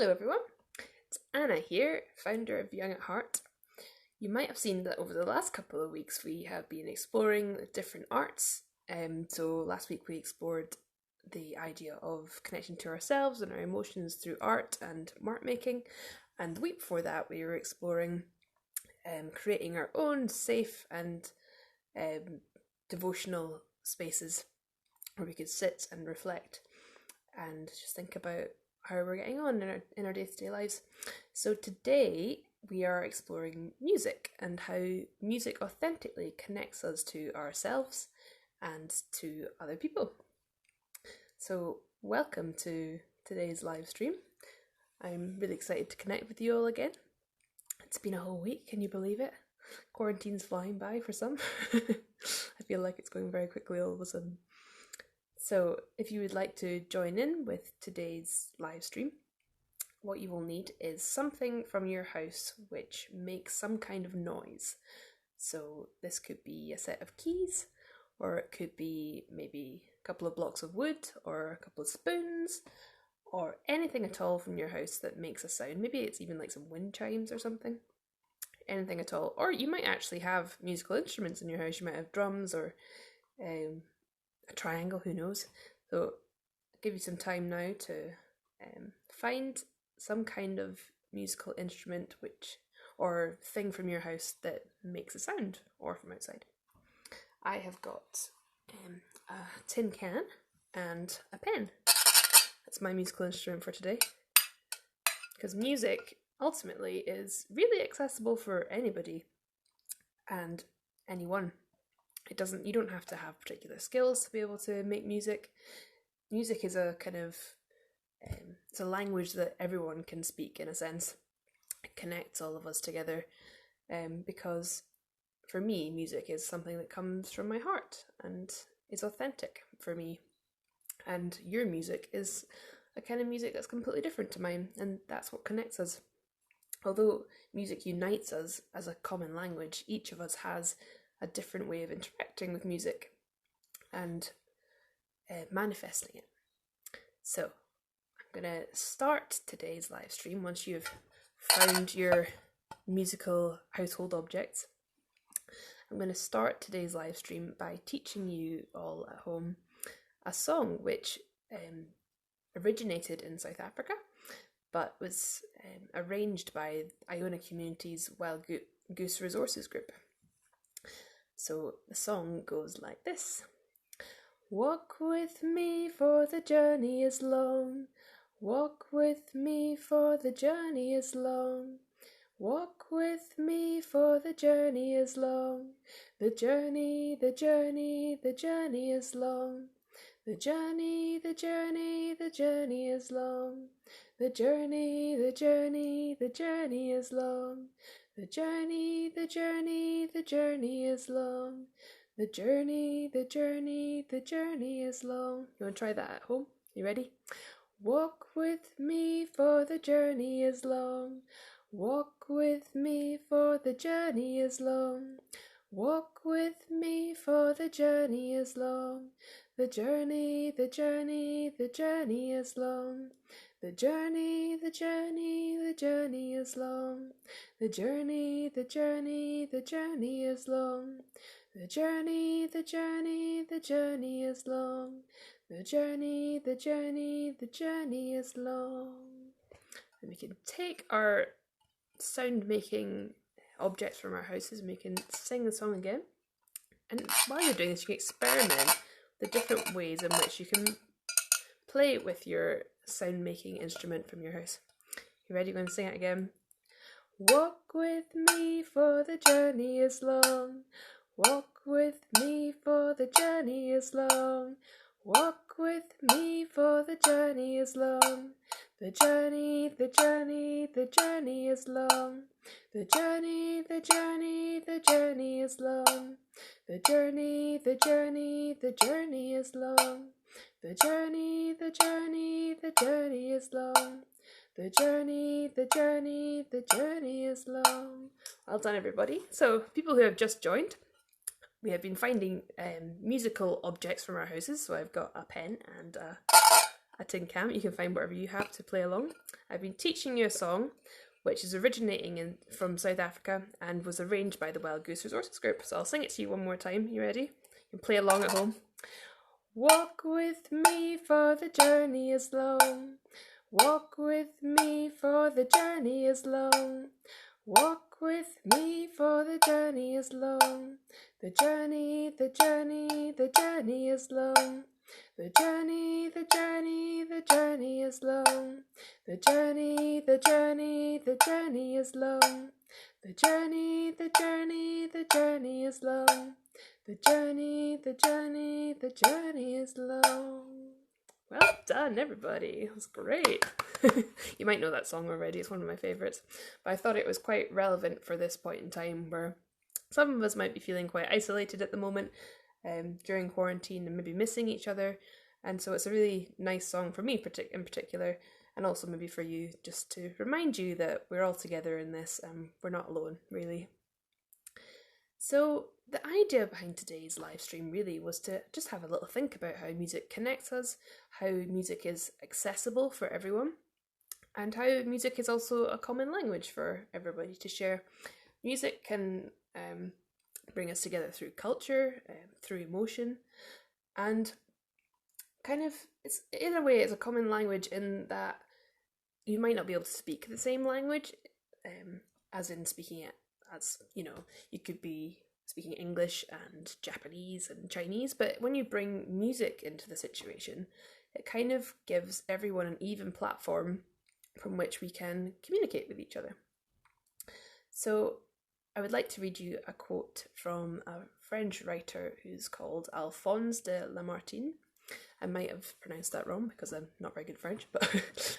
Hello everyone, it's Anna here, founder of Young at Heart. You might have seen that over the last couple of weeks we have been exploring different arts. So last week we explored the idea of connecting to ourselves and our emotions through art and mark making, and the week before that we were exploring creating our own safe and devotional spaces where we could sit and reflect and just think about how we're getting on in our day-to-day lives. So today we are exploring music and how music authentically connects us to ourselves and to other people. So welcome to today's live stream. I'm really excited to connect with you all again. It's been a whole week, can you believe it? Quarantine's flying by for some. I feel like it's going very quickly all of a sudden. So if you would like to join in with today's live stream, what you will need is something from your house which makes some kind of noise. So this could be a set of keys, or it could be maybe a couple of blocks of wood, or a couple of spoons, or anything at all from your house that makes a sound. Maybe it's even like some wind chimes or something. Anything at all. Or you might actually have musical instruments in your house. You might have drums or a triangle, who knows. So I'll give you some time now to find some kind of musical instrument or thing from your house that makes a sound, or from outside. I have got a tin can and a pen. That's my musical instrument for today, because music ultimately is really accessible for anybody and anyone. You don't have to have particular skills to be able to make music. Music is a kind of, it's a language that everyone can speak in a sense. It connects all of us together, because for me, music is something that comes from my heart and is authentic for me. And your music is a kind of music that's completely different to mine, and that's what connects us. Although music unites us as a common language, each of us has a different way of interacting with music and manifesting it. So I'm going to start today's live stream once you've found your musical household objects. I'm going to start today's live stream by teaching you all at home a song which originated in South Africa but was arranged by Iona Community's Wild Goose Resources Group. So the song goes like this. Walk with me, for the journey is long. Walk with me, for the journey is long. Walk with me, for the journey is long. The journey, the journey, the journey is long. The journey, the journey, the journey is long. The journey, the journey, the journey is long. The journey, the journey, the journey is long. The journey, the journey, the journey is long. You want to try that at home? You ready? Walk with me, for the journey is long. Walk with me, for the journey is long. Walk with me, for the journey is long. The journey, the journey, the journey is long. The journey, the journey, the journey is long. The journey, the journey, the journey is long. The journey, the journey, the journey is long. The journey, the journey, the journey is long. And we can take our sound making objects from our houses and we can sing the song again. And while you're doing this, you can experiment with the different ways in which you can play with your sound making instrument from your house. You ready? You're going to sing it again. Walk with me, for the journey is long. Walk with me, for the journey is long. Walk with me, for the journey is long. The journey, the journey, the journey is long. The journey, the journey, the journey is long. The journey, the journey, the journey is long. The journey, the journey, the journey is long. The journey, the journey, the journey is long. Well done, everybody. So, people who have just joined, we have been finding musical objects from our houses. So I've got a pen and a tin can. You can find whatever you have to play along. I've been teaching you a song which is originating from South Africa and was arranged by the Wild Goose Resources Group. So I'll sing it to you one more time. You ready? You can play along at home. Walk with me, for the journey is long. Walk with me, for the journey is long. Walk with me, for the journey is long. The journey, the journey, the journey is long. The journey, the journey, the journey is long. The journey, the journey, the journey is long. The journey, the journey, the journey is long. The journey, the journey, the journey is long. Well done, everybody. That's great. You might know that song already. It's one of my favourites. But I thought it was quite relevant for this point in time where some of us might be feeling quite isolated at the moment during quarantine and maybe missing each other. And so it's a really nice song for me in particular, and also maybe for you, just to remind you that we're all together in this and we're not alone, really. So the idea behind today's live stream really was to just have a little think about how music connects us, how music is accessible for everyone, and how music is also a common language for everybody to share. Music can bring us together through culture, through emotion, and kind of, it's in a way it's a common language in that you might not be able to speak the same language, as in speaking it as, you know, you could be speaking English and Japanese and Chinese, but when you bring music into the situation, it kind of gives everyone an even platform from which we can communicate with each other. So I would like to read you a quote from a French writer who's called Alphonse de Lamartine. I might have pronounced that wrong because I'm not very good at French, but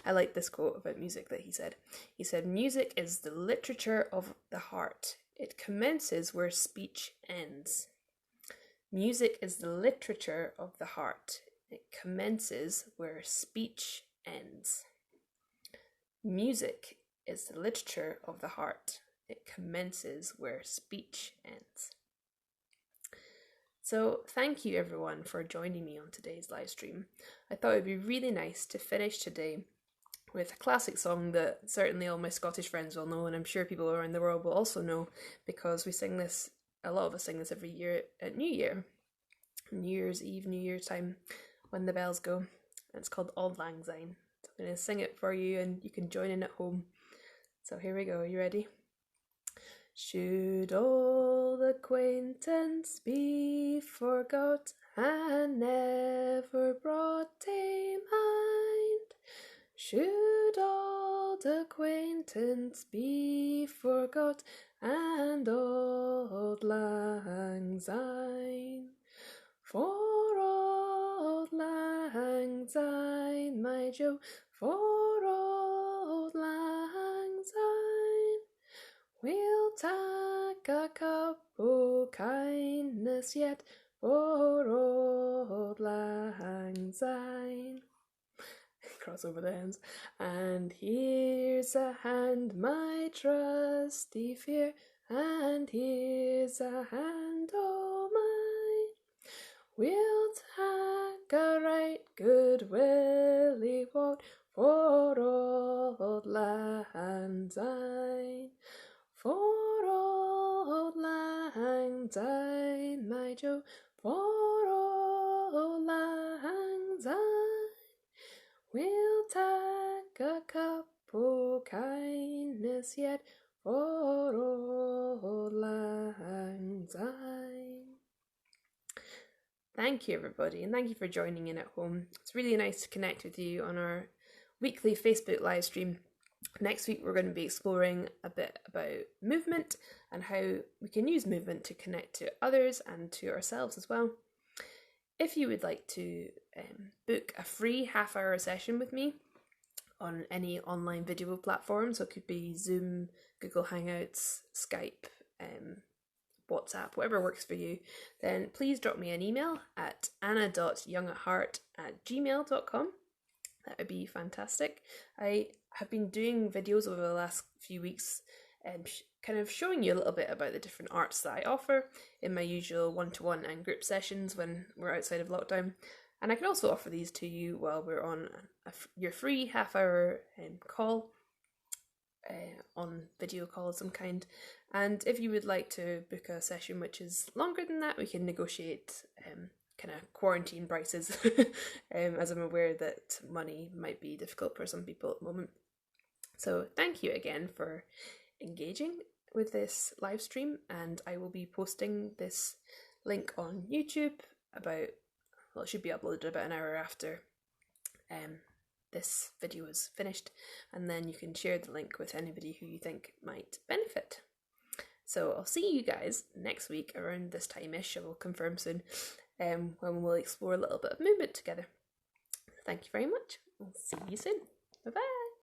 I like this quote about music that he said. He said, "Music is the literature of the heart. It commences where speech ends." Music is the literature of the heart. It commences where speech ends. Music is the literature of the heart. It commences where speech ends. So thank you everyone for joining me on today's live stream. I thought it would be really nice to finish today with a classic song that certainly all my Scottish friends will know, and I'm sure people around the world will also know, because we sing this, a lot of us sing this every year at New Year, New Year's Eve, New Year's time, when the bells go. And it's called Auld Lang Syne. So I'm going to sing it for you and you can join in at home. So here we go, are you ready? Should old acquaintance be forgot and never brought to mind? Should old acquaintance be forgot and Auld Lang Syne? For Auld Lang Syne, my Jo, for Auld Lang Syne, we'll take a cup o' kindness yet for Auld Lang Syne. Cross over the hands. And here's a hand, my trusty fiere, and here's a hand o' mine. We'll take a right good willie wot for Auld Lang Syne. For Auld Lang Syne, my Jo, for Auld Lang Syne, we'll take a cup o' kindness yet for Auld Lang Syne. Thank you everybody, and thank you for joining in at home. It's really nice to connect with you on our weekly Facebook live stream. Next week we're going to be exploring a bit about movement and how we can use movement to connect to others and to ourselves as well. If you would like to book a free half-hour session with me on any online video platform, so it could be Zoom, Google Hangouts, Skype, WhatsApp, whatever works for you, then please drop me an email at anna.youngatheart@gmail.com. That would be fantastic. I have been doing videos over the last few weeks kind of showing you a little bit about the different arts that I offer in my usual one-to-one and group sessions when we're outside of lockdown. And I can also offer these to you while we're on your free half-hour call, on video call of some kind. And if you would like to book a session which is longer than that, we can negotiate kind of quarantine prices, as I'm aware that money might be difficult for some people at the moment. So thank you again for engaging with this live stream, and I will be posting this link on YouTube about, well, it should be uploaded about an hour after this video is finished, and then you can share the link with anybody who you think might benefit. So I'll see you guys next week around this time-ish. I will confirm soon, when we'll explore a little bit of movement together. Thank you very much. I'll see you soon.